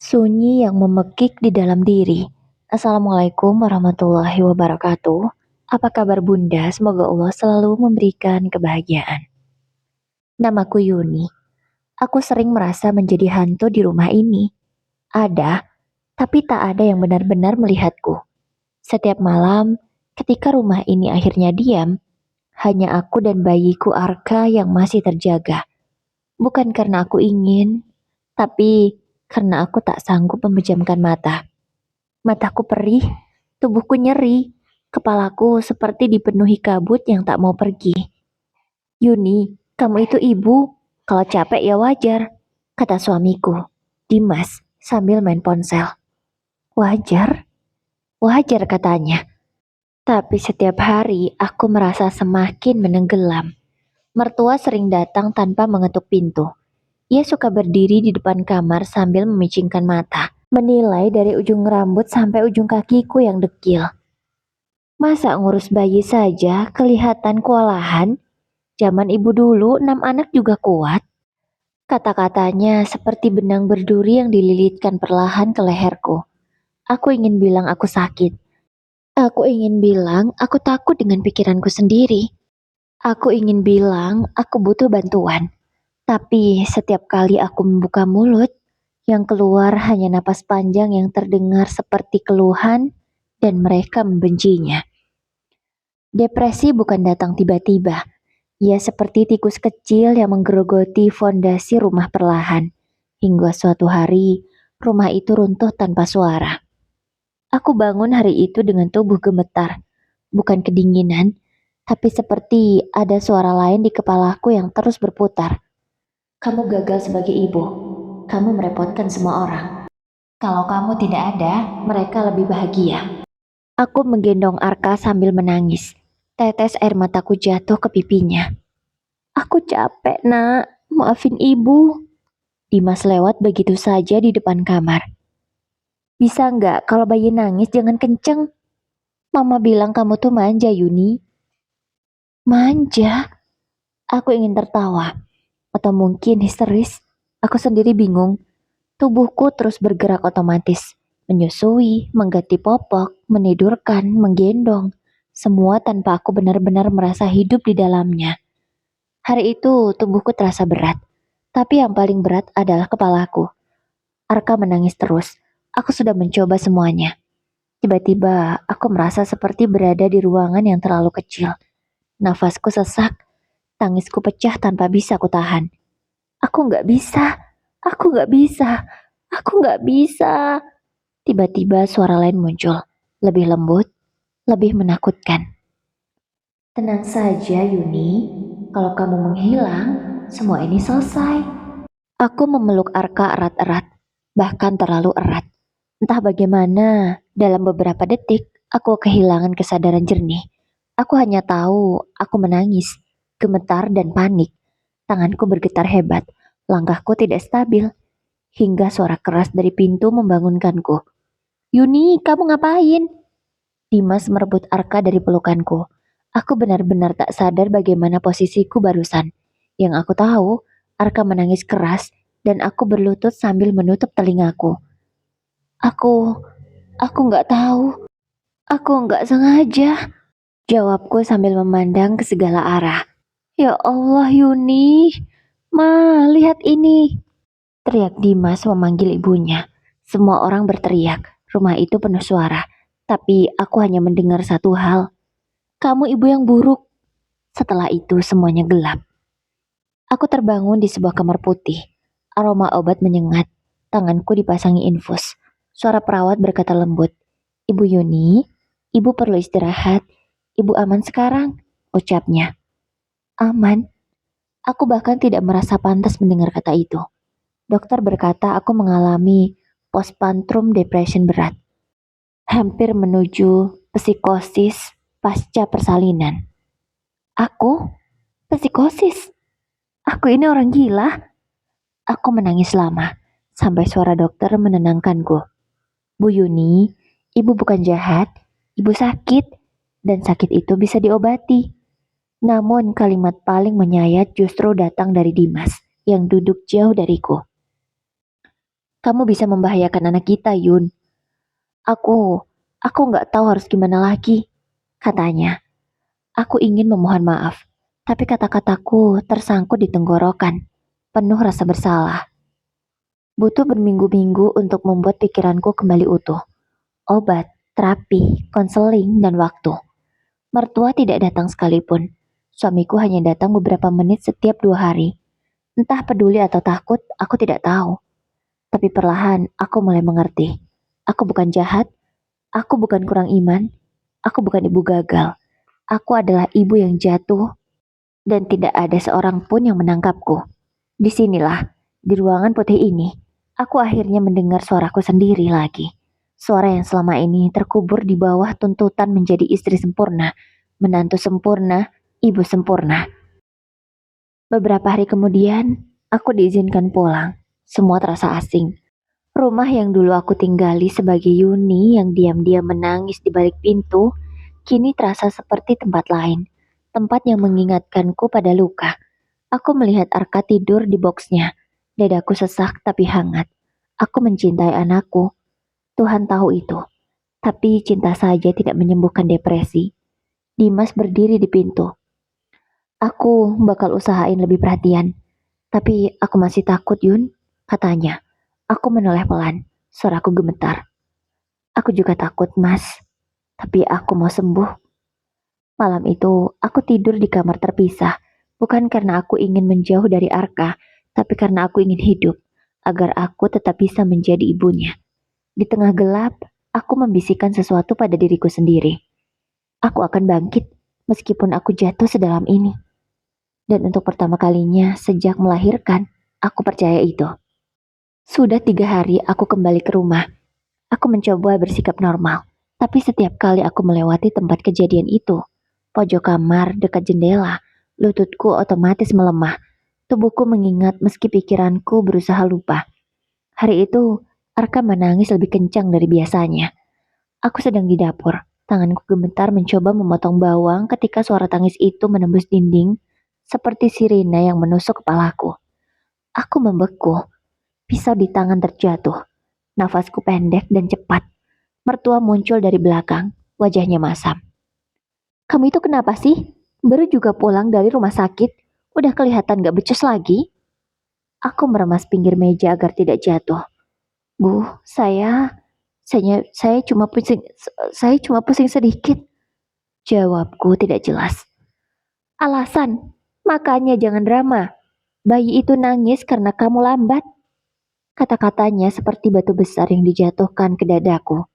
Sunyi yang memekik di dalam diri. Assalamualaikum warahmatullahi wabarakatuh. Apa kabar Bunda? Semoga Allah selalu memberikan kebahagiaan. Namaku Yuni. Aku sering merasa menjadi hantu di rumah ini. Ada, tapi tak ada yang benar-benar melihatku. Setiap malam, ketika rumah ini akhirnya diam, hanya aku dan bayiku Arka yang masih terjaga. Bukan karena aku ingin, tapi karena aku tak sanggup memejamkan mata. Mataku perih, tubuhku nyeri, kepalaku seperti dipenuhi kabut yang tak mau pergi. Yuni, kamu itu ibu. Kalau capek ya wajar, kata suamiku, Dimas, sambil main ponsel. Wajar? Wajar katanya. Tapi setiap hari aku merasa semakin menenggelam. Mertua sering datang tanpa mengetuk pintu. Ia suka berdiri di depan kamar sambil memicingkan mata, menilai dari ujung rambut sampai ujung kakiku yang dekil. Masa ngurus bayi saja kelihatan kewalahan? Zaman ibu dulu 6 anak juga kuat. Kata-katanya seperti benang berduri yang dililitkan perlahan ke leherku. Aku ingin bilang aku sakit. Aku ingin bilang aku takut dengan pikiranku sendiri. Aku ingin bilang aku butuh bantuan. Tapi setiap kali aku membuka mulut, yang keluar hanya napas panjang yang terdengar seperti keluhan dan mereka membencinya. Depresi bukan datang tiba-tiba. Ia seperti tikus kecil yang menggerogoti fondasi rumah perlahan. Hingga suatu hari, rumah itu runtuh tanpa suara. Aku bangun hari itu dengan tubuh gemetar. Bukan kedinginan, tapi seperti ada suara lain di kepalaku yang terus berputar. Kamu gagal sebagai ibu. Kamu merepotkan semua orang. Kalau kamu tidak ada, mereka lebih bahagia. Aku menggendong Arka sambil menangis. Tetes air mataku jatuh ke pipinya. Aku capek, nak. Maafin ibu. Dimas lewat begitu saja di depan kamar. Bisa nggak kalau bayi nangis jangan kenceng? Mama bilang kamu tuh manja, Yuni. Manja? Aku ingin tertawa. Atau mungkin histeris. Aku sendiri bingung. Tubuhku terus bergerak otomatis. Menyusui, mengganti popok, menidurkan, menggendong. Semua tanpa aku benar-benar merasa hidup di dalamnya. Hari itu tubuhku terasa berat. Tapi yang paling berat adalah kepalaku. Arka menangis terus. Aku sudah mencoba semuanya. Tiba-tiba aku merasa seperti berada di ruangan yang terlalu kecil. Nafasku sesak, tangisku pecah tanpa bisa kutahan. Aku nggak bisa, aku nggak bisa, aku nggak bisa. Tiba-tiba suara lain muncul, lebih lembut, lebih menakutkan. Tenang saja Yuni, kalau kamu menghilang, semua ini selesai. Aku memeluk Arka erat-erat, bahkan terlalu erat. Entah bagaimana, dalam beberapa detik, aku kehilangan kesadaran jernih. Aku hanya tahu, aku menangis, gemetar dan panik. Tanganku bergetar hebat, langkahku tidak stabil, hingga suara keras dari pintu membangunkanku. Yuni, kamu ngapain? Dimas merebut Arka dari pelukanku. Aku benar-benar tak sadar bagaimana posisiku barusan. Yang aku tahu, Arka menangis keras dan aku berlutut sambil menutup telingaku. Aku, aku nggak tahu. Aku nggak sengaja. Jawabku sambil memandang ke segala arah. Ya Allah Yuni, Ma, lihat ini. Teriak Dimas memanggil ibunya. Semua orang berteriak. Rumah itu penuh suara. Tapi aku hanya mendengar satu hal. Kamu ibu yang buruk. Setelah itu semuanya gelap. Aku terbangun di sebuah kamar putih. Aroma obat menyengat. Tanganku dipasangi infus. Suara perawat berkata lembut. Ibu Yuni, ibu perlu istirahat. Ibu aman sekarang, ucapnya. Aman? Aku bahkan tidak merasa pantas mendengar kata itu. Dokter berkata aku mengalami postpartum depression berat. Hampir menuju psikosis pasca persalinan. Aku? Psikosis? Aku ini orang gila? Aku menangis lama, sampai suara dokter menenangkanku. Bu Yuni, ibu bukan jahat, ibu sakit, dan sakit itu bisa diobati. Namun kalimat paling menyayat justru datang dari Dimas, yang duduk jauh dariku. Kamu bisa membahayakan anak kita, Yun. Aku, aku nggak tahu harus gimana lagi, katanya. Aku ingin memohon maaf, tapi kata-kataku tersangkut di tenggorokan, penuh rasa bersalah. Butuh berminggu-minggu untuk membuat pikiranku kembali utuh. Obat, terapi, konseling, dan waktu. Mertua tidak datang sekalipun. Suamiku hanya datang beberapa menit setiap 2 hari. Entah peduli atau takut, aku tidak tahu. Tapi perlahan aku mulai mengerti. Aku bukan jahat, aku bukan kurang iman, aku bukan ibu gagal. Aku adalah ibu yang jatuh dan tidak ada seorang pun yang menangkapku. Disinilah, di ruangan putih ini, aku akhirnya mendengar suaraku sendiri lagi. Suara yang selama ini terkubur di bawah tuntutan menjadi istri sempurna, menantu sempurna, ibu sempurna. Beberapa hari kemudian, aku diizinkan pulang. Semua terasa asing. Rumah yang dulu aku tinggali sebagai Yuni yang diam-diam menangis di balik pintu, kini terasa seperti tempat lain. Tempat yang mengingatkanku pada luka. Aku melihat Arka tidur di boksnya. Dadaku sesak tapi hangat. Aku mencintai anakku. Tuhan tahu itu. Tapi cinta saja tidak menyembuhkan depresi. Dimas berdiri di pintu. Aku bakal usahain lebih perhatian. Tapi aku masih takut, Yun, katanya. Aku menoleh pelan. Suaraku gemetar. Aku juga takut, Mas. Tapi aku mau sembuh. Malam itu, aku tidur di kamar terpisah. Bukan karena aku ingin menjauh dari Arka, tapi karena aku ingin hidup. Agar aku tetap bisa menjadi ibunya. Di tengah gelap, aku membisikkan sesuatu pada diriku sendiri. Aku akan bangkit, meskipun aku jatuh sedalam ini. Dan untuk pertama kalinya sejak melahirkan, aku percaya itu. Sudah 3 hari aku kembali ke rumah. Aku mencoba bersikap normal. Tapi setiap kali aku melewati tempat kejadian itu, pojok kamar dekat jendela, lututku otomatis melemah. Tubuhku mengingat meski pikiranku berusaha lupa. Hari itu, Arka menangis lebih kencang dari biasanya. Aku sedang di dapur. Tanganku gemetar mencoba memotong bawang ketika suara tangis itu menembus dinding seperti sirine yang menusuk kepalaku. Aku membeku. Pisau di tangan terjatuh. Nafasku pendek dan cepat. Mertua muncul dari belakang. Wajahnya masam. Kamu itu kenapa sih? Baru juga pulang dari rumah sakit. Udah kelihatan gak becus lagi? Aku meremas pinggir meja agar tidak jatuh. Bu, saya cuma pusing, saya cuma pusing sedikit. Jawabku tidak jelas. Alasan, makanya jangan drama. Bayi itu nangis karena kamu lambat. Kata-katanya seperti batu besar yang dijatuhkan ke dadaku.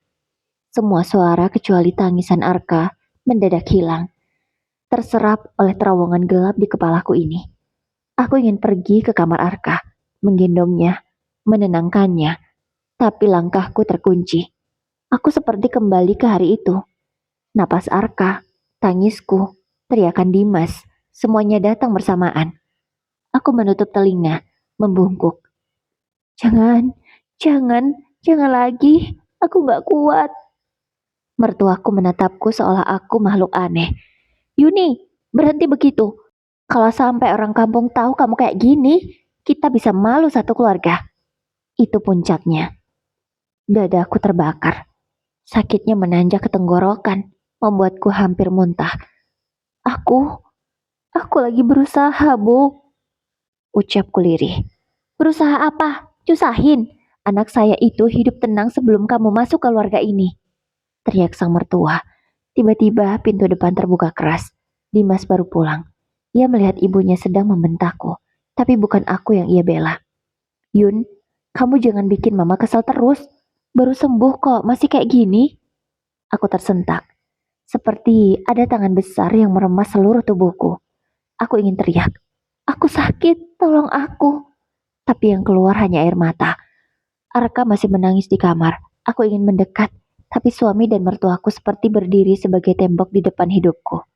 Semua suara kecuali tangisan Arka mendadak hilang, terserap oleh terowongan gelap di kepalaku ini. Aku ingin pergi ke kamar Arka, menggendongnya, menenangkannya, tapi langkahku terkunci. Aku seperti kembali ke hari itu. Napas Arka, tangisku, teriakan Dimas, semuanya datang bersamaan. Aku menutup telinga, membungkuk. Jangan, jangan lagi. Aku gak kuat. Mertuaku menatapku seolah aku makhluk aneh. Yuni, berhenti begitu. Kalau sampai orang kampung tahu kamu kayak gini, kita bisa malu satu keluarga. Itu puncaknya. Dadaku terbakar. Sakitnya menanjak ke tenggorokan, membuatku hampir muntah. Aku, aku lagi berusaha, Bu. Ucapku lirih. Berusaha apa? Nyusahin. Anak saya itu hidup tenang sebelum kamu masuk keluarga ini. Teriak sang mertua. Tiba-tiba pintu depan terbuka keras. Dimas baru pulang. Ia melihat ibunya sedang membentakku. Tapi bukan aku yang ia bela. Yun, kamu jangan bikin mama kesal terus. Baru sembuh kok, masih kayak gini. Aku tersentak. Seperti ada tangan besar yang meremas seluruh tubuhku. Aku ingin teriak. Aku sakit, tolong aku. Tapi yang keluar hanya air mata. Arka masih menangis di kamar. Aku ingin mendekat, tapi suami dan mertuaku seperti berdiri sebagai tembok di depan hidupku.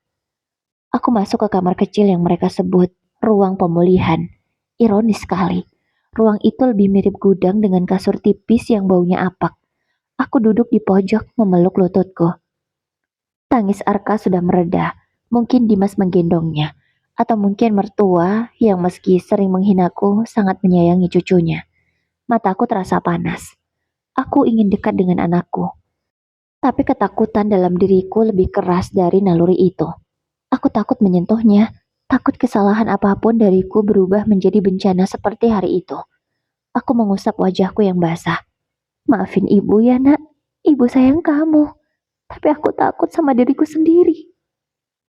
Aku masuk ke kamar kecil yang mereka sebut ruang pemulihan. Ironis sekali. Ruang itu lebih mirip gudang dengan kasur tipis yang baunya apak. Aku duduk di pojok memeluk lututku. Tangis Arka sudah mereda. Mungkin Dimas menggendongnya. Atau mungkin mertua yang meski sering menghinaku sangat menyayangi cucunya. Mataku terasa panas. Aku ingin dekat dengan anakku. Tapi ketakutan dalam diriku lebih keras dari naluri itu. Aku takut menyentuhnya. Takut kesalahan apapun dariku berubah menjadi bencana seperti hari itu. Aku mengusap wajahku yang basah. Maafin ibu ya nak. Ibu sayang kamu. Tapi aku takut sama diriku sendiri.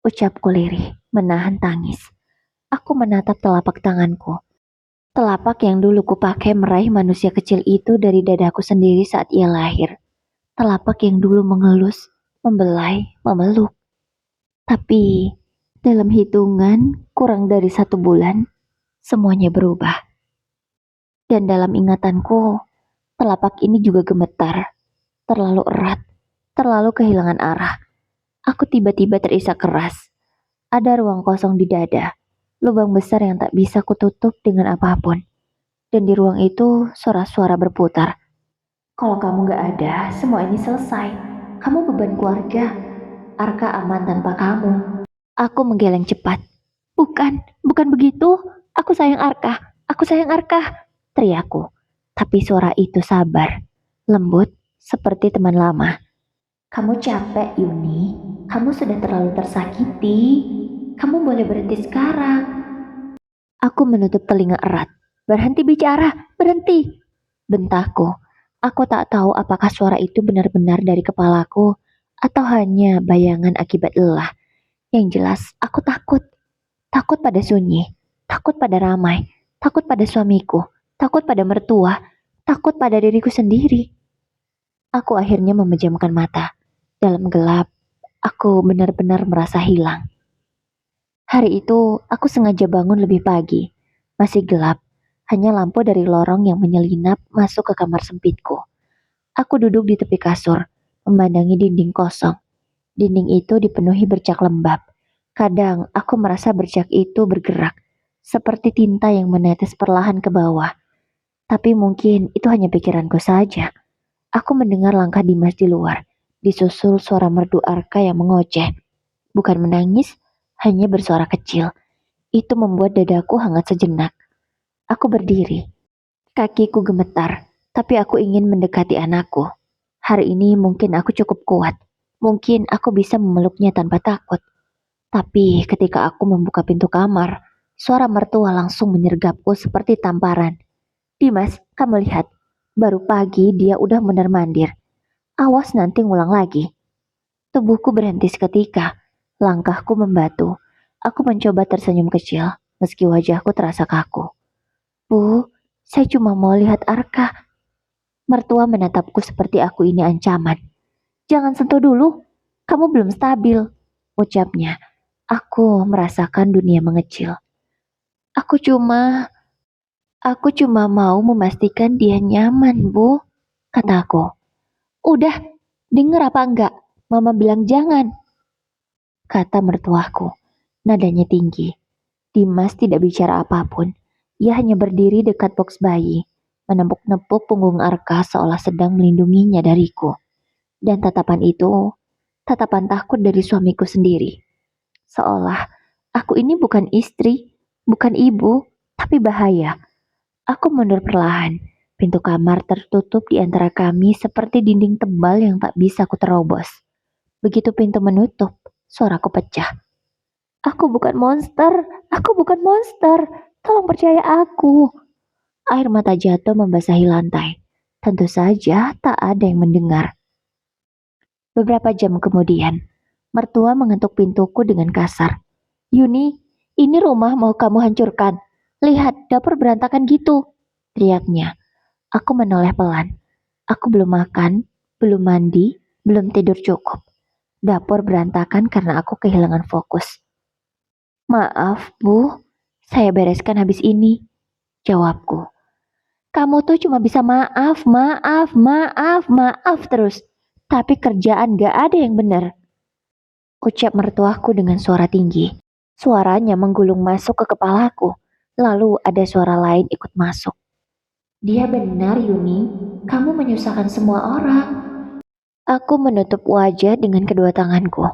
Ucapku lirih, menahan tangis. Aku menatap telapak tanganku. Telapak yang dulu kupakai meraih manusia kecil itu dari dadaku sendiri saat ia lahir. Telapak yang dulu mengelus, membelai, memeluk. Tapi dalam hitungan kurang dari 1 bulan, semuanya berubah. Dan dalam ingatanku, telapak ini juga gemetar, terlalu erat, terlalu kehilangan arah. Aku tiba-tiba terisak keras. Ada ruang kosong di dada, lubang besar yang tak bisa kututup dengan apapun. Dan di ruang itu suara-suara berputar. Kalau kamu gak ada, semua ini selesai. Kamu beban keluarga. Arka aman tanpa kamu. Aku menggeleng cepat. Bukan begitu. Aku sayang Arka. Aku sayang Arka. Teriakku. Tapi suara itu sabar, lembut, seperti teman lama. Kamu capek, Yuni. Kamu sudah terlalu tersakiti. Kamu boleh berhenti sekarang. Aku menutup telinga erat. Berhenti bicara, berhenti. Bentakku. Aku tak tahu apakah suara itu benar-benar dari kepalaku atau hanya bayangan akibat lelah. Yang jelas, aku takut. Takut pada sunyi, takut pada ramai, takut pada suamiku, takut pada mertua, takut pada diriku sendiri. Aku akhirnya memejamkan mata. Dalam gelap, aku benar-benar merasa hilang. Hari itu, aku sengaja bangun lebih pagi. Masih gelap, hanya lampu dari lorong yang menyelinap masuk ke kamar sempitku. Aku duduk di tepi kasur, memandangi dinding kosong. Dinding itu dipenuhi bercak lembab. Kadang aku merasa bercak itu bergerak, seperti tinta yang menetes perlahan ke bawah. Tapi mungkin itu hanya pikiranku saja. Aku mendengar langkah Dimas di luar, disusul suara merdu Arka yang mengoceh. Bukan menangis, hanya bersuara kecil. Itu membuat dadaku hangat sejenak. Aku berdiri. Kakiku gemetar, tapi aku ingin mendekati anakku. Hari ini mungkin aku cukup kuat. Mungkin aku bisa memeluknya tanpa takut. Tapi ketika aku membuka pintu kamar, suara mertua langsung menyergapku seperti tamparan. Dimas, kamu lihat. Baru pagi dia udah mondar-mandir. Awas nanti ngulang lagi. Tubuhku berhenti seketika. Langkahku membatu. Aku mencoba tersenyum kecil, meski wajahku terasa kaku. Bu, saya cuma mau lihat Arka. Mertua menatapku seperti aku ini ancaman. Jangan sentuh dulu, kamu belum stabil, ucapnya. Aku merasakan dunia mengecil. Aku cuma, aku cuma mau memastikan dia nyaman, Bu, kataku. Udah, denger apa enggak? Mama bilang jangan, kata mertuaku. Nadanya tinggi. Dimas tidak bicara apapun. Ia hanya berdiri dekat box bayi, menepuk-nepuk punggung Arka seolah sedang melindunginya dariku. Dan tatapan itu, tatapan takut dari suamiku sendiri. Seolah aku ini bukan istri, bukan ibu, tapi bahaya. Aku mundur perlahan. Pintu kamar tertutup di antara kami seperti dinding tebal yang tak bisa ku terobos. Begitu pintu menutup, suaraku pecah. Aku bukan monster, aku bukan monster. Tolong percaya aku. Air mata jatuh membasahi lantai. Tentu saja tak ada yang mendengar. Beberapa jam kemudian, mertua mengetuk pintuku dengan kasar. Yuni, ini rumah mau kamu hancurkan. Lihat, dapur berantakan gitu. Teriaknya. Aku menoleh pelan. Aku belum makan, belum mandi, belum tidur cukup. Dapur berantakan karena aku kehilangan fokus. Maaf, Bu. Saya bereskan habis ini. Jawabku. Kamu tuh cuma bisa maaf, maaf, maaf, maaf terus. Tapi kerjaan gak ada yang benar. Ucap mertuaku dengan suara tinggi. Suaranya menggulung masuk ke kepalaku. Lalu ada suara lain ikut masuk. Dia benar, Yuni. Kamu menyusahkan semua orang. Aku menutup wajah dengan kedua tanganku.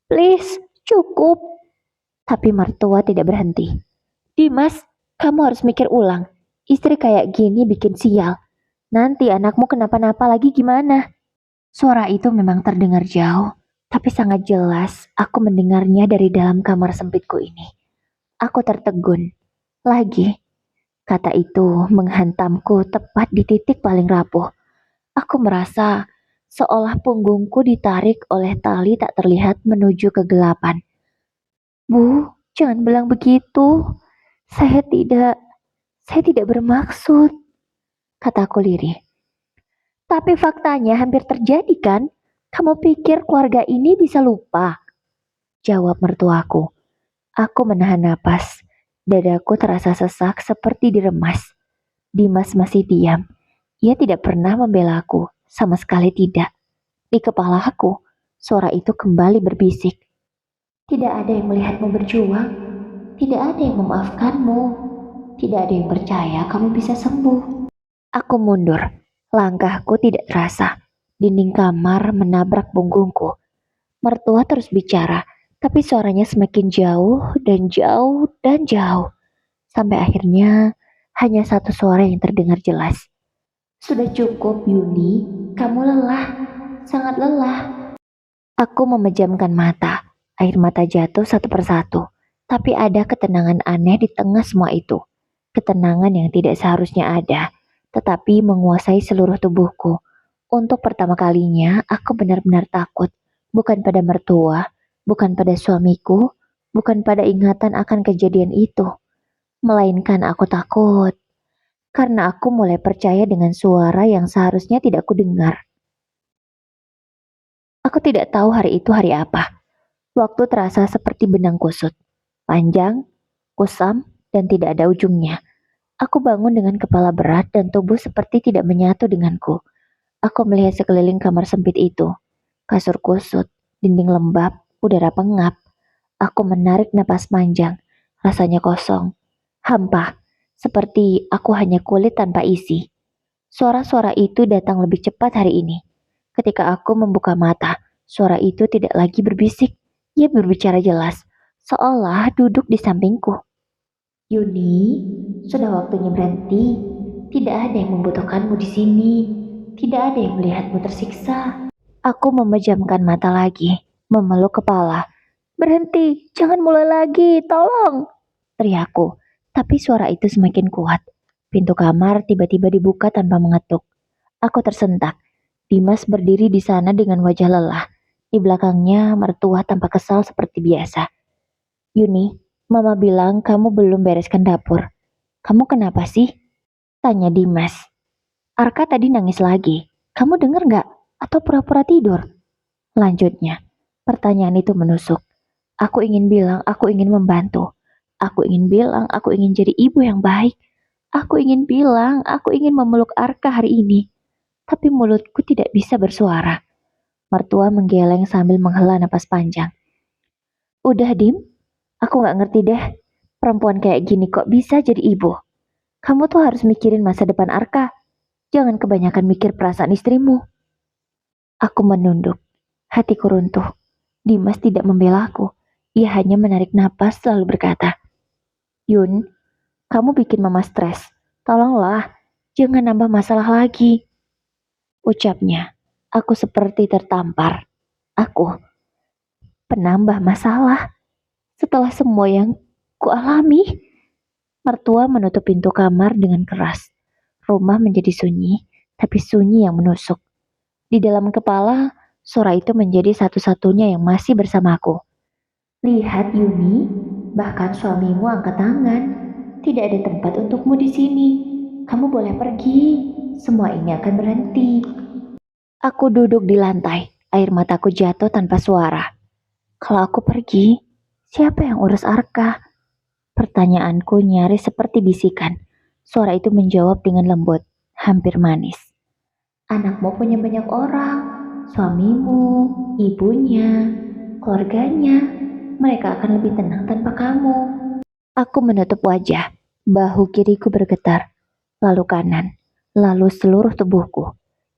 Please, cukup. Tapi mertua tidak berhenti. Dimas, kamu harus mikir ulang. Istri kayak gini bikin sial. Nanti anakmu kenapa-napa lagi gimana? Suara itu memang terdengar jauh, tapi sangat jelas aku mendengarnya dari dalam kamar sempitku ini. Aku tertegun. Lagi, kata itu menghantamku tepat di titik paling rapuh. Aku merasa seolah punggungku ditarik oleh tali tak terlihat menuju kegelapan. Bu, jangan bilang begitu. Saya tidak, saya tidak bermaksud, kataku lirih. Tapi faktanya hampir terjadi kan? Kamu pikir keluarga ini bisa lupa? Jawab mertuaku. Aku menahan napas. Dadaku terasa sesak seperti diremas. Dimas masih diam. Ia tidak pernah membelaku, sama sekali tidak. Di kepalaku, suara itu kembali berbisik. Tidak ada yang melihatmu berjuang. Tidak ada yang memaafkanmu. Tidak ada yang percaya kamu bisa sembuh. Aku mundur. Langkahku tidak terasa. Dinding kamar menabrak punggungku. Mertua terus bicara, tapi suaranya semakin jauh dan jauh dan jauh. Sampai akhirnya hanya satu suara yang terdengar jelas. Sudah cukup, Yuni. Kamu lelah, sangat lelah. Aku memejamkan mata. Air mata jatuh satu persatu. Tapi ada ketenangan aneh di tengah semua itu. Ketenangan yang tidak seharusnya ada, tetapi menguasai seluruh tubuhku. Untuk pertama kalinya, aku benar-benar takut. Bukan pada mertua, bukan pada suamiku, bukan pada ingatan akan kejadian itu. Melainkan aku takut. Karena aku mulai percaya dengan suara yang seharusnya tidak kudengar. Aku tidak tahu hari itu hari apa. Waktu terasa seperti benang kusut. Panjang, kusam, dan tidak ada ujungnya. Aku bangun dengan kepala berat dan tubuh seperti tidak menyatu denganku. Aku melihat sekeliling kamar sempit itu. Kasur kusut, dinding lembab, udara pengap. Aku menarik napas panjang. Rasanya kosong. Hampa. Seperti aku hanya kulit tanpa isi. Suara-suara itu datang lebih cepat hari ini. Ketika aku membuka mata, suara itu tidak lagi berbisik. Ia berbicara jelas, seolah duduk di sampingku. Yuni, sudah waktunya berhenti. Tidak ada yang membutuhkanmu di sini. Tidak ada yang melihatmu tersiksa. Aku memejamkan mata lagi, memeluk kepala. Berhenti, jangan mulai lagi, tolong, teriakku. Tapi suara itu semakin kuat. Pintu kamar tiba-tiba dibuka tanpa mengetuk. Aku tersentak. Dimas berdiri di sana dengan wajah lelah. Di belakangnya mertua tampak kesal seperti biasa. Yuni, Mama bilang kamu belum bereskan dapur. Kamu kenapa sih? Tanya Dimas. Arka tadi nangis lagi. Kamu denger nggak? Atau pura-pura tidur? Lanjutnya, pertanyaan itu menusuk. Aku ingin bilang aku ingin membantu. Aku ingin bilang aku ingin jadi ibu yang baik. Aku ingin bilang aku ingin memeluk Arka hari ini. Tapi mulutku tidak bisa bersuara. Mertua menggeleng sambil menghela napas panjang. Udah, Dim. Aku gak ngerti deh. Perempuan kayak gini kok bisa jadi ibu? Kamu tuh harus mikirin masa depan Arka. Jangan kebanyakan mikir perasaan istrimu. Aku menunduk. Hatiku runtuh. Dimas tidak membela aku. Ia hanya menarik napas lalu berkata, Yun, kamu bikin mama stres. Tolonglah, jangan nambah masalah lagi. Ucapnya, aku seperti tertampar. Aku, penambah masalah. Setelah semua yang kualami, mertua menutup pintu kamar dengan keras. Rumah menjadi sunyi, tapi sunyi yang menusuk. Di dalam kepala, suara itu menjadi satu-satunya yang masih bersamaku. Lihat Yuni, bahkan suamimu angkat tangan. Tidak ada tempat untukmu di sini. Kamu boleh pergi. Semua ini akan berhenti. Aku duduk di lantai. Air mataku jatuh tanpa suara. Kalau aku pergi, siapa yang urus Arka? Pertanyaanku nyaris seperti bisikan. Suara itu menjawab dengan lembut, hampir manis. Anakmu punya banyak orang, suamimu, ibunya, keluarganya. Mereka akan lebih tenang tanpa kamu. Aku menutup wajah, bahu kiriku bergetar, lalu kanan, lalu seluruh tubuhku.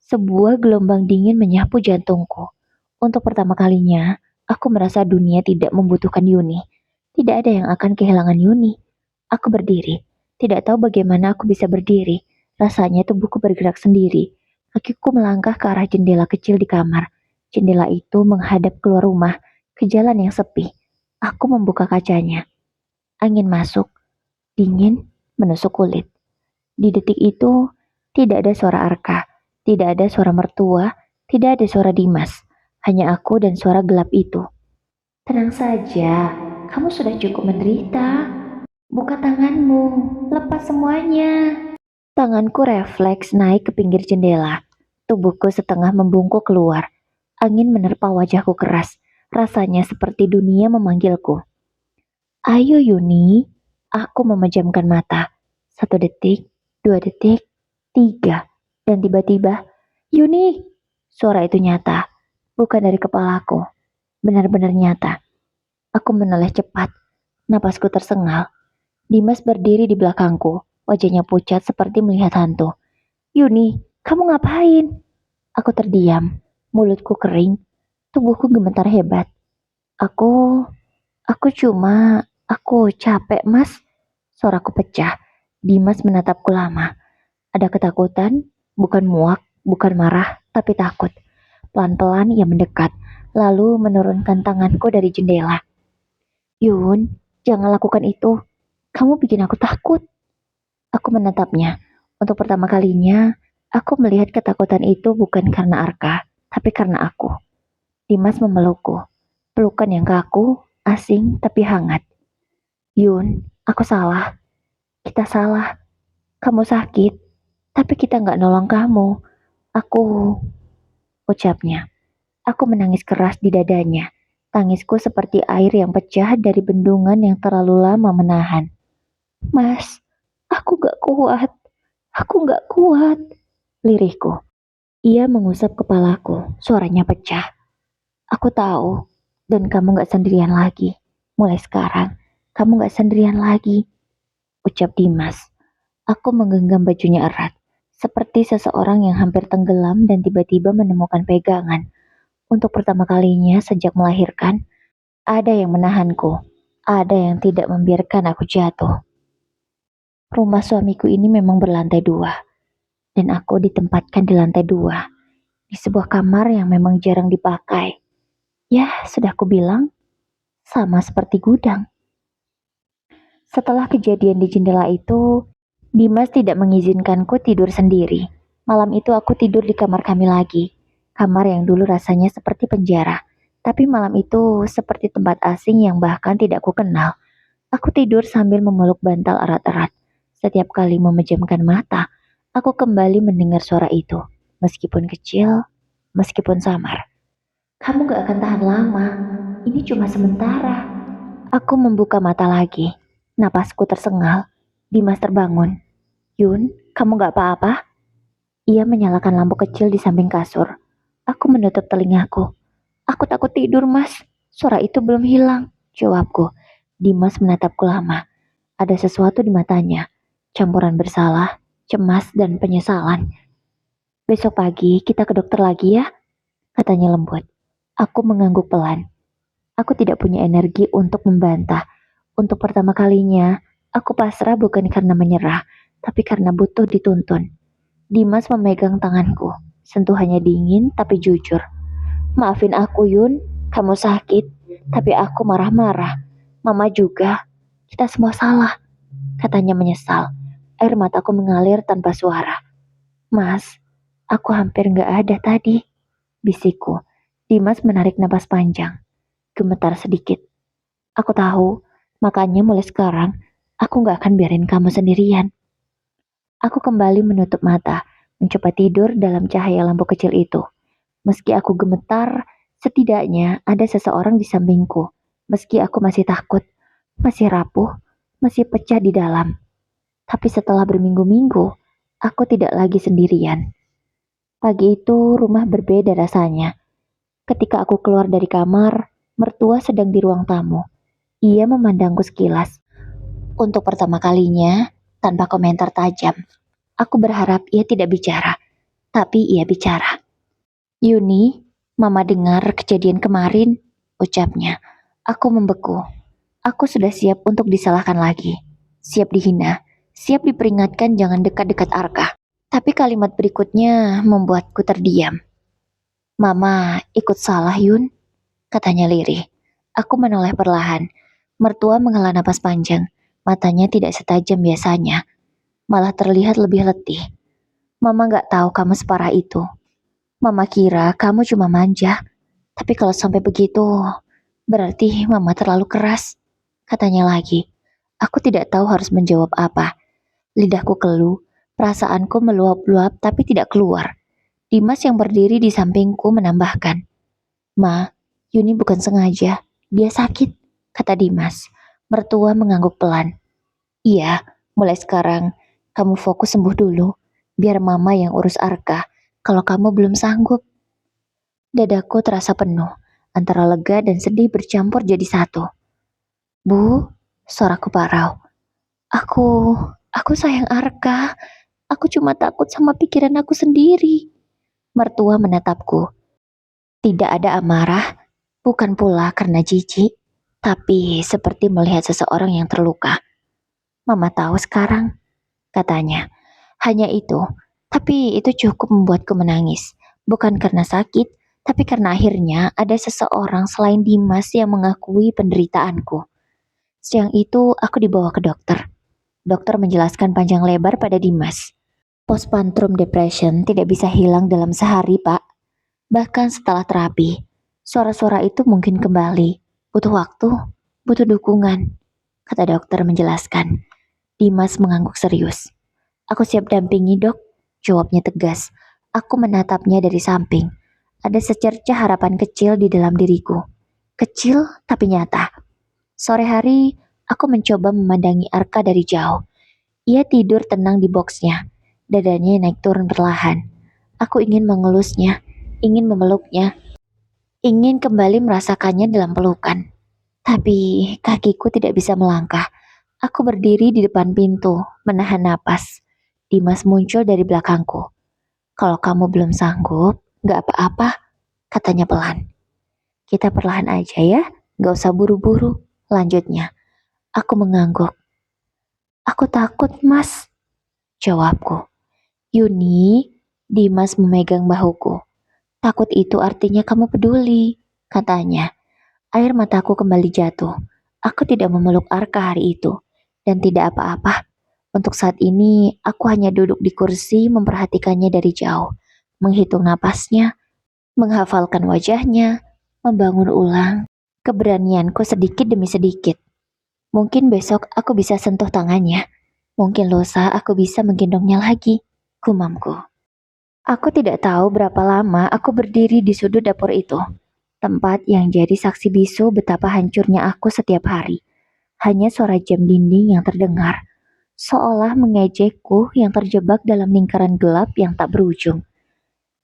Sebuah gelombang dingin menyapu jantungku. Untuk pertama kalinya, aku merasa dunia tidak membutuhkan Yuni. Tidak ada yang akan kehilangan Yuni. Aku berdiri. Tidak tahu bagaimana aku bisa berdiri. Rasanya tubuhku bergerak sendiri. Kakiku melangkah ke arah jendela kecil di kamar. Jendela itu menghadap keluar rumah, ke jalan yang sepi. Aku membuka kacanya. Angin masuk, dingin, menusuk kulit. Di detik itu, tidak ada suara Arka, tidak ada suara mertua, tidak ada suara Dimas. Hanya aku dan suara gelap itu. Tenang saja, kamu sudah cukup menderita. Buka tanganmu, lepas semuanya. Tanganku refleks naik ke pinggir jendela. Tubuhku setengah membungkuk keluar. Angin menerpa wajahku keras. Rasanya seperti dunia memanggilku. Ayo Yuni, aku memejamkan mata. 1 detik, 2 detik, 3. Dan tiba-tiba, Yuni! Suara itu nyata, bukan dari kepalaku. Benar-benar nyata. Aku menoleh cepat. Napasku tersengal. Dimas berdiri di belakangku. Wajahnya pucat seperti melihat hantu. Yuni, kamu ngapain? Aku terdiam. Mulutku kering. Tubuhku gemetar hebat. Aku aku capek mas. Suaraku pecah. Dimas menatapku lama. Ada ketakutan, bukan muak, bukan marah, tapi takut. Pelan-pelan ia mendekat, lalu menurunkan tanganku dari jendela. Yun, jangan lakukan itu. Kamu bikin aku takut. Aku menatapnya. Untuk pertama kalinya, aku melihat ketakutan itu bukan karena Arka, tapi karena aku. Dimas memelukku. Pelukan yang kaku, asing, tapi hangat. Yun, aku salah. Kita salah. Kamu sakit, tapi kita nggak nolong kamu. Aku, ucapnya. Aku menangis keras di dadanya. Tangisku seperti air yang pecah dari bendungan yang terlalu lama menahan. Mas, aku gak kuat. Aku gak kuat. Lirihku. Ia mengusap kepalaku. Suaranya pecah. Aku tahu. Dan kamu gak sendirian lagi. Mulai sekarang, kamu gak sendirian lagi. Ucap Dimas. Aku menggenggam bajunya erat. Seperti seseorang yang hampir tenggelam dan tiba-tiba menemukan pegangan. Untuk pertama kalinya sejak melahirkan, ada yang menahanku. Ada yang tidak membiarkan aku jatuh. Rumah suamiku ini memang berlantai 2, dan aku ditempatkan di lantai 2, di sebuah kamar yang memang jarang dipakai. Ya, sudah aku bilang, sama seperti gudang. Setelah kejadian di jendela itu, Dimas tidak mengizinkanku tidur sendiri. Malam itu aku tidur di kamar kami lagi. Kamar yang dulu rasanya seperti penjara. Tapi malam itu seperti tempat asing yang bahkan tidak ku kenal. Aku tidur sambil memeluk bantal erat-erat. Setiap kali memejamkan mata, aku kembali mendengar suara itu. Meskipun kecil, meskipun samar. Kamu gak akan tahan lama. Ini cuma sementara. Aku membuka mata lagi. Napasku tersengal. Dimas terbangun. Yun, kamu gak apa-apa? Ia menyalakan lampu kecil di samping kasur. Aku menutup telingaku. Aku takut tidur, Mas. Suara itu belum hilang, jawabku. Dimas menatapku lama. Ada sesuatu di matanya. Campuran bersalah, cemas, dan penyesalan. Besok pagi kita ke dokter lagi ya, katanya lembut. Aku mengangguk pelan. Aku tidak punya energi untuk membantah. Untuk pertama kalinya, aku pasrah bukan karena menyerah, tapi karena butuh dituntun. Dimas memegang tanganku. Sentuhannya dingin tapi jujur. Maafin aku Yun, kamu sakit, tapi aku marah-marah. Mama juga, kita semua salah, katanya menyesal. Air mataku mengalir tanpa suara. Mas, aku hampir gak ada tadi, bisikku. Dimas menarik napas panjang, gemetar sedikit. Aku tahu, makanya mulai sekarang, aku gak akan biarin kamu sendirian. Aku kembali menutup mata, mencoba tidur dalam cahaya lampu kecil itu. Meski aku gemetar, setidaknya ada seseorang di sampingku. Meski aku masih takut, masih rapuh, masih pecah di dalam. Tapi setelah berminggu-minggu, aku tidak lagi sendirian. Pagi itu rumah berbeda rasanya. Ketika aku keluar dari kamar, mertua sedang di ruang tamu. Ia memandangku sekilas. Untuk pertama kalinya, tanpa komentar tajam. Aku berharap ia tidak bicara, tapi ia bicara. Yuni, Mama dengar kejadian kemarin, ucapnya. Aku membeku. Aku sudah siap untuk disalahkan lagi. Siap dihina. siap diperingatkan jangan dekat-dekat Arka. Tapi kalimat berikutnya membuatku terdiam. Mama ikut salah Yun, katanya lirih. Aku menoleh perlahan. Mertua menghela napas panjang. Matanya tidak setajam biasanya. Malah terlihat lebih letih. Mama gak tahu kamu separah itu. Mama kira kamu cuma manja. Tapi kalau sampai begitu, berarti mama terlalu keras. Katanya lagi. Aku tidak tahu harus menjawab apa. Lidahku keluh. Perasaanku meluap-luap tapi tidak keluar. Dimas yang berdiri di sampingku menambahkan. Ma, Yuni bukan sengaja. Dia sakit, kata Dimas. Mertua mengangguk pelan. Iya, mulai sekarang kamu fokus sembuh dulu. Biar mama yang urus Arka kalau kamu belum sanggup. Dadaku terasa penuh. Antara lega dan sedih bercampur jadi satu. Bu, suaraku parau. Aku sayang Arka. Aku cuma takut sama pikiran aku sendiri. Mertua menatapku. Tidak ada amarah, bukan pula karena jijik, tapi seperti melihat seseorang yang terluka. Mama tahu sekarang, katanya. Hanya itu, tapi itu cukup membuatku menangis. Bukan karena sakit, tapi karena akhirnya ada seseorang selain Dimas yang mengakui penderitaanku. Siang itu aku dibawa ke dokter. Dokter menjelaskan panjang lebar pada Dimas. Postpartum depression tidak bisa hilang dalam sehari, Pak. Bahkan setelah terapi, suara-suara itu mungkin kembali. Butuh waktu, butuh dukungan, kata dokter menjelaskan. Dimas mengangguk serius. Aku siap dampingi, Dok, jawabnya tegas. Aku menatapnya dari samping. Ada secercah harapan kecil di dalam diriku. Kecil tapi nyata. Sore hari, aku mencoba memandangi Arka dari jauh. Ia tidur tenang di boxnya. Dadanya naik turun perlahan. Aku ingin mengelusnya, ingin memeluknya, ingin kembali merasakannya dalam pelukan. Tapi kakiku tidak bisa melangkah. Aku berdiri di depan pintu, menahan napas. Dimas muncul dari belakangku. Kalau kamu belum sanggup, gak apa-apa, katanya pelan. Kita perlahan aja ya, gak usah buru-buru, lanjutnya. Aku mengangguk. Aku takut, Mas, jawabku. Yuni, Dimas memegang bahuku. Takut itu artinya kamu peduli, katanya. Air mataku kembali jatuh. Aku tidak memeluk Arka hari itu. Dan tidak apa-apa. Untuk saat ini, aku hanya duduk di kursi memperhatikannya dari jauh. Menghitung napasnya, menghafalkan wajahnya, membangun ulang. Keberanianku sedikit demi sedikit. Mungkin besok aku bisa sentuh tangannya. Mungkin lusa aku bisa menggendongnya lagi. Gumamku. Aku tidak tahu berapa lama aku berdiri di sudut dapur itu. Tempat yang jadi saksi bisu betapa hancurnya aku setiap hari. Hanya suara jam dinding yang terdengar. Seolah mengejekku yang terjebak dalam lingkaran gelap yang tak berujung.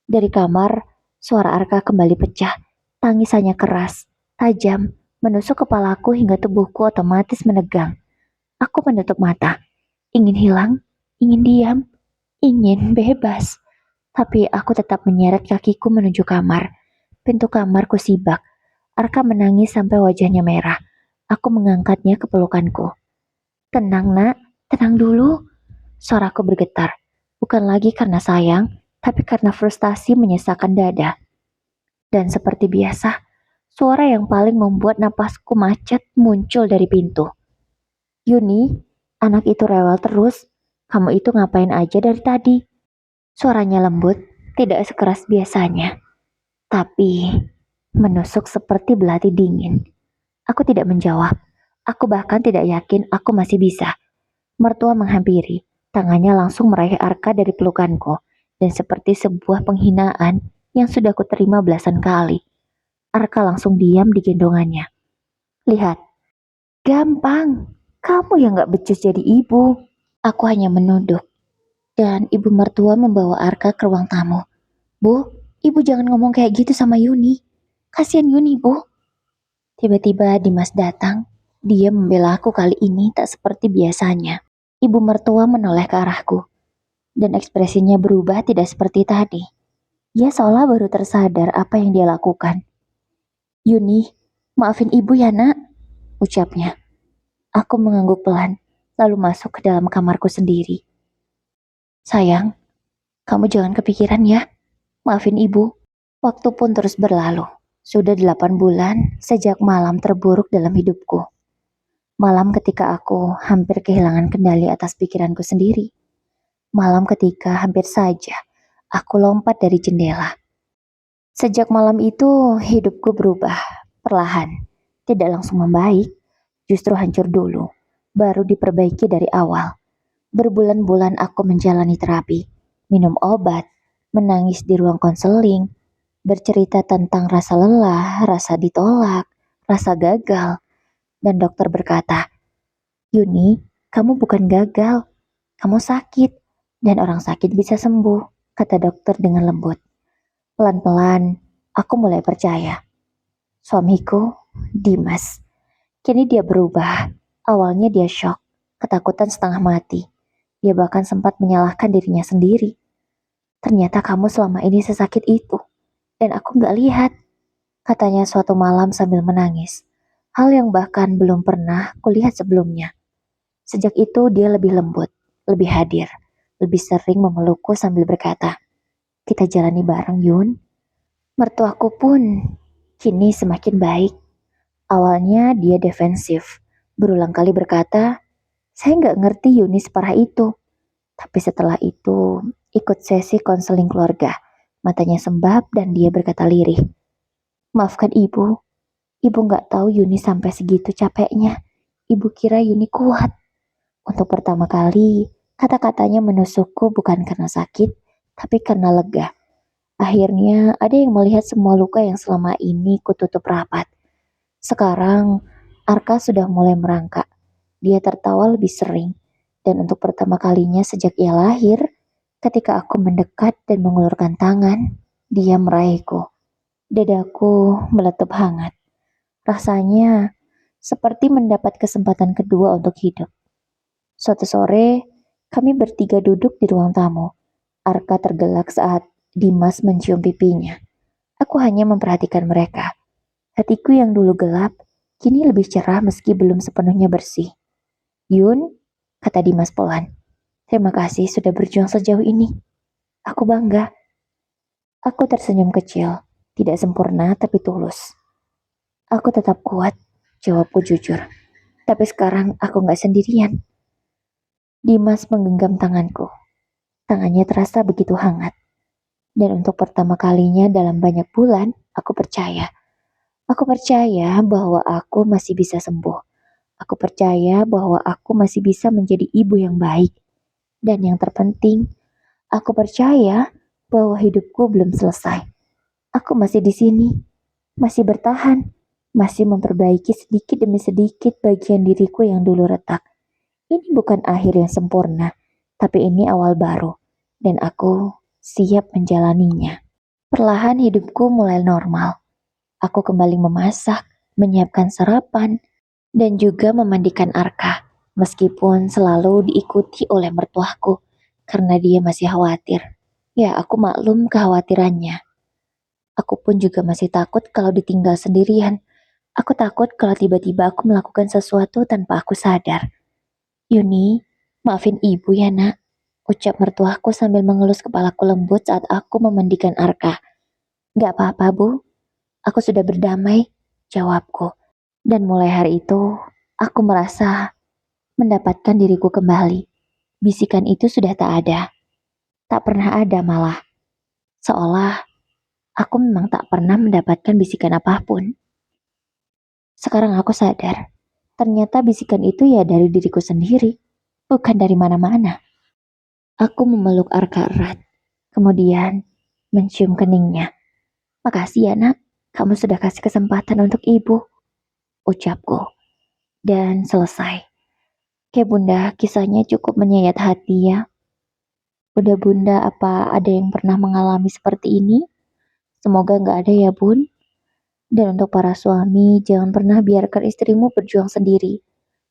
Dari kamar, suara Arka kembali pecah. Tangisannya keras, tajam, menusuk kepalaku hingga tubuhku otomatis menegang. Aku menutup mata. Ingin hilang, ingin diam, ingin bebas. Tapi aku tetap menyeret kakiku menuju kamar. Pintu kamar kusibak. Arka menangis sampai wajahnya merah. Aku mengangkatnya ke pelukanku. Tenang nak, tenang dulu. Suaraku bergetar. Bukan lagi karena sayang, tapi karena frustasi menyesakkan dada. Dan seperti biasa, suara yang paling membuat napasku macet muncul dari pintu. Yuni, anak itu rewel terus. Kamu itu ngapain aja dari tadi? Suaranya lembut, tidak sekeras biasanya. Tapi menusuk seperti belati dingin. Aku tidak menjawab. Aku bahkan tidak yakin aku masih bisa. Mertua menghampiri. Tangannya langsung meraih Arka dari pelukanku. Dan seperti sebuah penghinaan yang sudah kuterima belasan kali. Arka langsung diam di gendongannya. Lihat. Gampang. Kamu yang gak becus jadi ibu. Aku hanya menunduk. Dan ibu mertua membawa Arka ke ruang tamu. Bu, ibu jangan ngomong kayak gitu sama Yuni. Kasihan Yuni, Bu. Tiba-tiba Dimas datang. Dia membela aku kali ini tak seperti biasanya. Ibu mertua menoleh ke arahku. Dan ekspresinya berubah tidak seperti tadi. Ia seolah baru tersadar apa yang dia lakukan. Yuni, maafin ibu ya nak, ucapnya. Aku mengangguk pelan. lalu masuk ke dalam kamarku sendiri. Sayang, kamu jangan kepikiran ya. Maafin ibu. Waktu pun terus berlalu. Sudah 8 bulan sejak malam terburuk dalam hidupku. Malam ketika aku hampir kehilangan kendali atas pikiranku sendiri. Malam ketika hampir saja aku lompat dari jendela. Sejak malam itu hidupku berubah perlahan. Tidak langsung membaik, justru hancur dulu. Baru diperbaiki dari awal. Berbulan-bulan aku menjalani terapi, minum obat, menangis di ruang konseling, bercerita tentang rasa lelah, rasa ditolak, rasa gagal. Dan dokter berkata, Yuni, kamu bukan gagal, kamu sakit. Dan orang sakit bisa sembuh, kata dokter dengan lembut. Pelan-pelan, aku mulai percaya. Suamiku, Dimas, kini dia berubah. Awalnya dia shock, ketakutan setengah mati. Dia bahkan sempat menyalahkan dirinya sendiri. Ternyata kamu selama ini sesakit itu. Dan aku gak lihat, katanya suatu malam sambil menangis. Hal yang bahkan belum pernah kulihat sebelumnya. Sejak itu dia lebih lembut, lebih hadir, lebih sering memelukku sambil berkata, kita jalani bareng Yun. Mertuaku pun kini semakin baik. Awalnya dia defensif, berulang kali berkata, saya nggak ngerti Yuni separah itu. Tapi setelah itu ikut sesi konseling keluarga. Matanya sembab dan dia berkata lirih. Maafkan ibu nggak tahu Yuni sampai segitu capeknya. Ibu kira Yuni kuat. Untuk pertama kali, kata-katanya menusukku bukan karena sakit, tapi karena lega. Akhirnya ada yang melihat semua luka yang selama ini kututup rapat. Sekarang, Arka sudah mulai merangkak. Dia tertawa lebih sering. Dan untuk pertama kalinya sejak ia lahir, ketika aku mendekat dan mengulurkan tangan, dia meraihku. Dadaku meletup hangat. Rasanya seperti mendapat kesempatan kedua untuk hidup. Suatu sore, kami bertiga duduk di ruang tamu. Arka tergelak saat Dimas mencium pipinya. Aku hanya memperhatikan mereka. Hatiku yang dulu gelap, kini lebih cerah meski belum sepenuhnya bersih. Yun, kata Dimas pelan. Terima kasih sudah berjuang sejauh ini. Aku bangga. Aku tersenyum kecil. Tidak sempurna tapi tulus. Aku tetap kuat, jawabku jujur. Tapi sekarang aku gak sendirian. Dimas menggenggam tanganku. Tangannya terasa begitu hangat. Dan untuk pertama kalinya dalam banyak bulan, aku percaya. Aku percaya bahwa aku masih bisa sembuh. Aku percaya bahwa aku masih bisa menjadi ibu yang baik. Dan yang terpenting, aku percaya bahwa hidupku belum selesai. Aku masih di sini, masih bertahan, masih memperbaiki sedikit demi sedikit bagian diriku yang dulu retak. Ini bukan akhir yang sempurna, tapi ini awal baru, dan aku siap menjalaninya. Perlahan hidupku mulai normal. Aku kembali memasak, menyiapkan sarapan, dan juga memandikan Arka, meskipun selalu diikuti oleh mertuaku, karena dia masih khawatir. Ya, aku maklum kekhawatirannya. Aku pun juga masih takut kalau ditinggal sendirian. Aku takut kalau tiba-tiba aku melakukan sesuatu tanpa aku sadar. Yuni, maafin ibu ya nak, ucap mertuaku sambil mengelus kepalaku lembut saat aku memandikan Arka. Gak apa-apa bu, aku sudah berdamai, jawabku. Dan mulai hari itu, aku merasa mendapatkan diriku kembali. Bisikan itu sudah tak ada. Tak pernah ada malah. Seolah aku memang tak pernah mendapatkan bisikan apapun. Sekarang aku sadar, ternyata bisikan itu ya dari diriku sendiri, bukan dari mana-mana. Aku memeluk Arka erat, kemudian mencium keningnya. Makasih ya nak, kamu sudah kasih kesempatan untuk ibu, ucapku. Dan selesai. Kayak bunda, kisahnya cukup menyayat hati ya. Bunda-bunda apa ada yang pernah mengalami seperti ini? Semoga nggak ada ya bun. Dan untuk para suami, jangan pernah biarkan istrimu berjuang sendiri.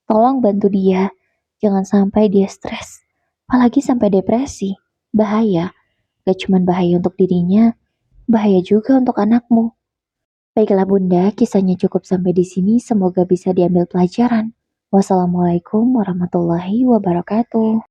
Tolong bantu dia, jangan sampai dia stres. Apalagi sampai depresi. Bahaya. Gak cuma bahaya untuk dirinya, bahaya juga untuk anakmu. Baiklah bunda, kisahnya cukup sampai di sini. Semoga bisa diambil pelajaran. Wassalamualaikum warahmatullahi wabarakatuh.